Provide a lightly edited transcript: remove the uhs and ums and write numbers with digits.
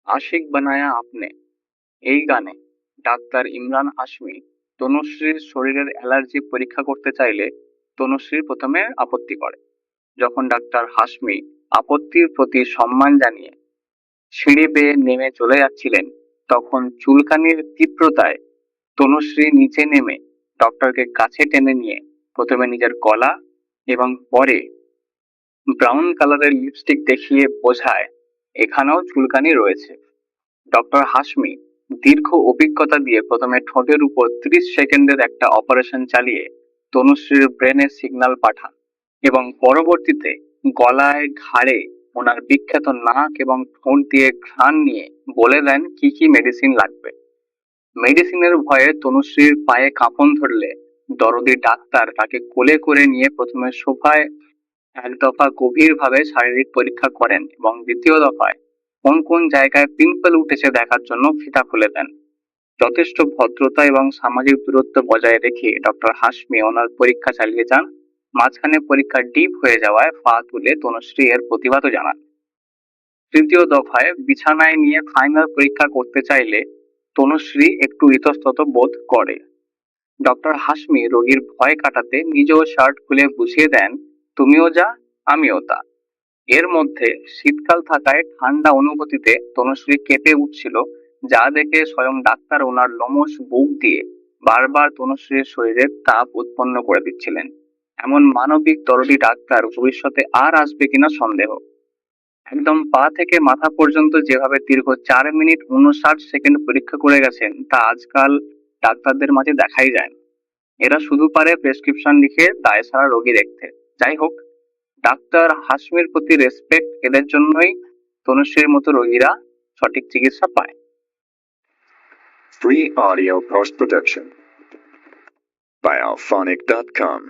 আশিক বানায়া আপনে এই গানে ডাক্তার ইমরান হাশমি তনুশ্রীর শরীরের অ্যালার্জি পরীক্ষা করতে চাইলে তনুশ্রী প্রথমে আপত্তি করে। যখন ডাক্তার হাশমি আপত্তির প্রতি সম্মান জানিয়ে সিঁড়ি বেয়ে নেমে চলে যাচ্ছিলেন, তখন চুলকানির তীব্রতায় তনুশ্রী নিচে নেমে ডক্টরকে কাছে টেনে নিয়ে প্রথমে নিজের গলা এবং পরে ব্রাউন কালারের লিপস্টিক দেখিয়ে বোঝায় এখানেও চুলকানি রয়েছে। ডক্টর হাশমি দীর্ঘ অভিজ্ঞতা দিয়ে প্রথমে ঠোঁটের উপর 30 সেকেন্ডের একটা অপারেশন চালিয়ে তনুশ্রীর ব্রেনে সিগন্যাল পাঠান এবং পরবর্তীতে গলায় ঘাড়ে ওনার বিখ্যাত নাক এবং ঠোঁট দিয়ে ঘ্রাণ নিয়ে বলে দেন কি কি মেডিসিন লাগবে। মেডিসিনের ভয়ে তনুশ্রীর পায়ে কাঁপন ধরলে দরদি ডাক্তার তাকে কোলে করে নিয়ে প্রথমে সোফায় এক দফা গভীরভাবে শারীরিক পরীক্ষা করেন এবং দ্বিতীয় দফায় কোন কোন জায়গায় পিম্পল উঠেছে দেখার জন্য ফিতা খুলে দেন। যথেষ্ট ভদ্রতা এবং সামাজিক দূরত্ব বজায় রেখে ডক্টর হাশমি ওনার পরীক্ষা চালিয়ে যান। মাঝখানে পরীক্ষা ডিপ হয়ে যাওয়ায় পা তুলে তনুশ্রী এর প্রতিবাদও জানান। তৃতীয় দফায় বিছানায় নিয়ে ফাইনাল পরীক্ষা করতে চাইলে তনুশ্রী একটু ইতস্তত বোধ করে। ডক্টর হাশমি রোগীর ভয় কাটাতে নিজেও শার্ট খুলে বুঝিয়ে দেন, তুমিও যা আমিও তা। এর মধ্যে শীতকাল থাকায় ঠান্ডা অনুভূতিতে তনুশ্রী কেঁপে উঠছিল, যা দেখে স্বয়ং ডাক্তার ওনার লোমশ বুক দিয়ে বারবার তনুশ্রীর শরীরে তাপ উৎপন্ন করে দিচ্ছিলেন। এমন মানবিক দরদি ডাক্তার ভবিষ্যতে আর আসবে কিনা সন্দেহ। একদম পা থেকে মাথা পর্যন্ত যেভাবে দীর্ঘ 4 মিনিট 59 সেকেন্ড পরীক্ষা করে গেছেন তা আজকাল ডাক্তারদের মাঝে দেখাই যায় না। এরা শুধু পারে প্রেসক্রিপশন লিখে দায় সারা রোগী দেখতে। যাই হোক, ডাক্তার হাশমির প্রতি রেসপেক্ট, এদের জন্যই তনুশ্রীর মতো রোগীরা সঠিক চিকিৎসা পায়। Free audio post production by alphonic.com.